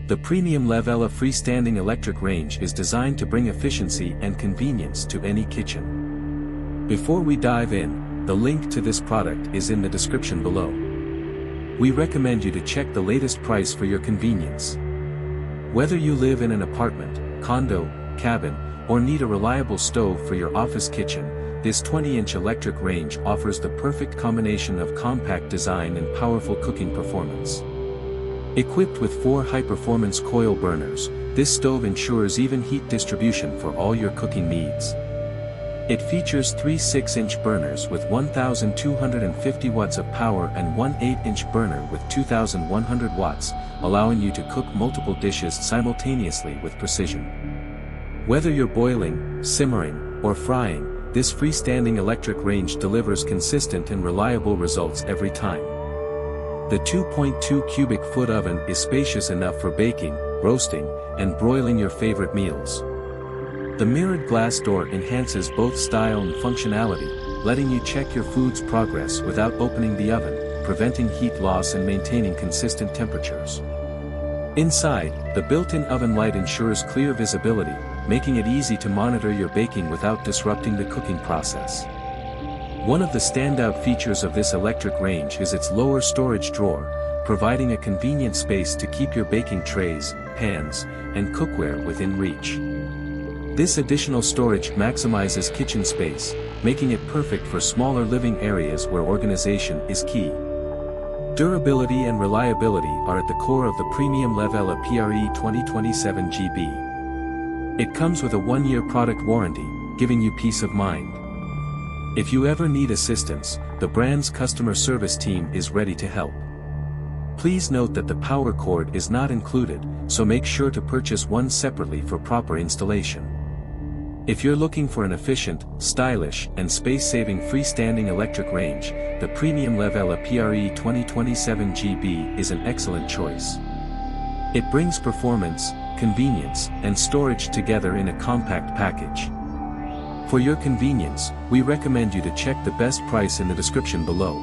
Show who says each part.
Speaker 1: The Premium Levella freestanding electric range is designed to bring efficiency and convenience to any kitchen. Before we dive in, the link to this product is in the description below. We recommend you to check the latest price for your convenience. Whether you live in an apartment, condo, cabin, or need a reliable stove for your office kitchen, this 20-inch electric range offers the perfect combination of compact design and powerful cooking performance. Equipped with 4 high-performance coil burners, this stove ensures even heat distribution for all your cooking needs. It features 3 6-inch burners with 1,250 watts of power and 1 8-inch burner with 2,100 watts, allowing you to cook multiple dishes simultaneously with precision. Whether you're boiling, simmering, or frying, this freestanding electric range delivers consistent and reliable results every time. The 2.2 cubic foot oven is spacious enough for baking, roasting, and broiling your favorite meals. The mirrored glass door enhances both style and functionality, letting you check your food's progress without opening the oven, preventing heat loss and maintaining consistent temperatures. Inside, the built-in oven light ensures clear visibility, making it easy to monitor your baking without disrupting the cooking process. One of the standout features of this electric range is its lower storage drawer, providing a convenient space to keep your baking trays, pans, and cookware within reach. This additional storage maximizes kitchen space, making it perfect for smaller living areas where organization is key. Durability and reliability are at the core of the Premium Levella PRE2027GB. It comes with a 1-year product warranty, giving you peace of mind. If you ever need assistance, the brand's customer service team is ready to help. Please note that the power cord is not included, so make sure to purchase one separately for proper installation. If you're looking for an efficient, stylish, and space-saving freestanding electric range, the Premium Levella PRE2027GB is an excellent choice. It brings performance, convenience, and storage together in a compact package. For your convenience, we recommend you to check the best price in the description below.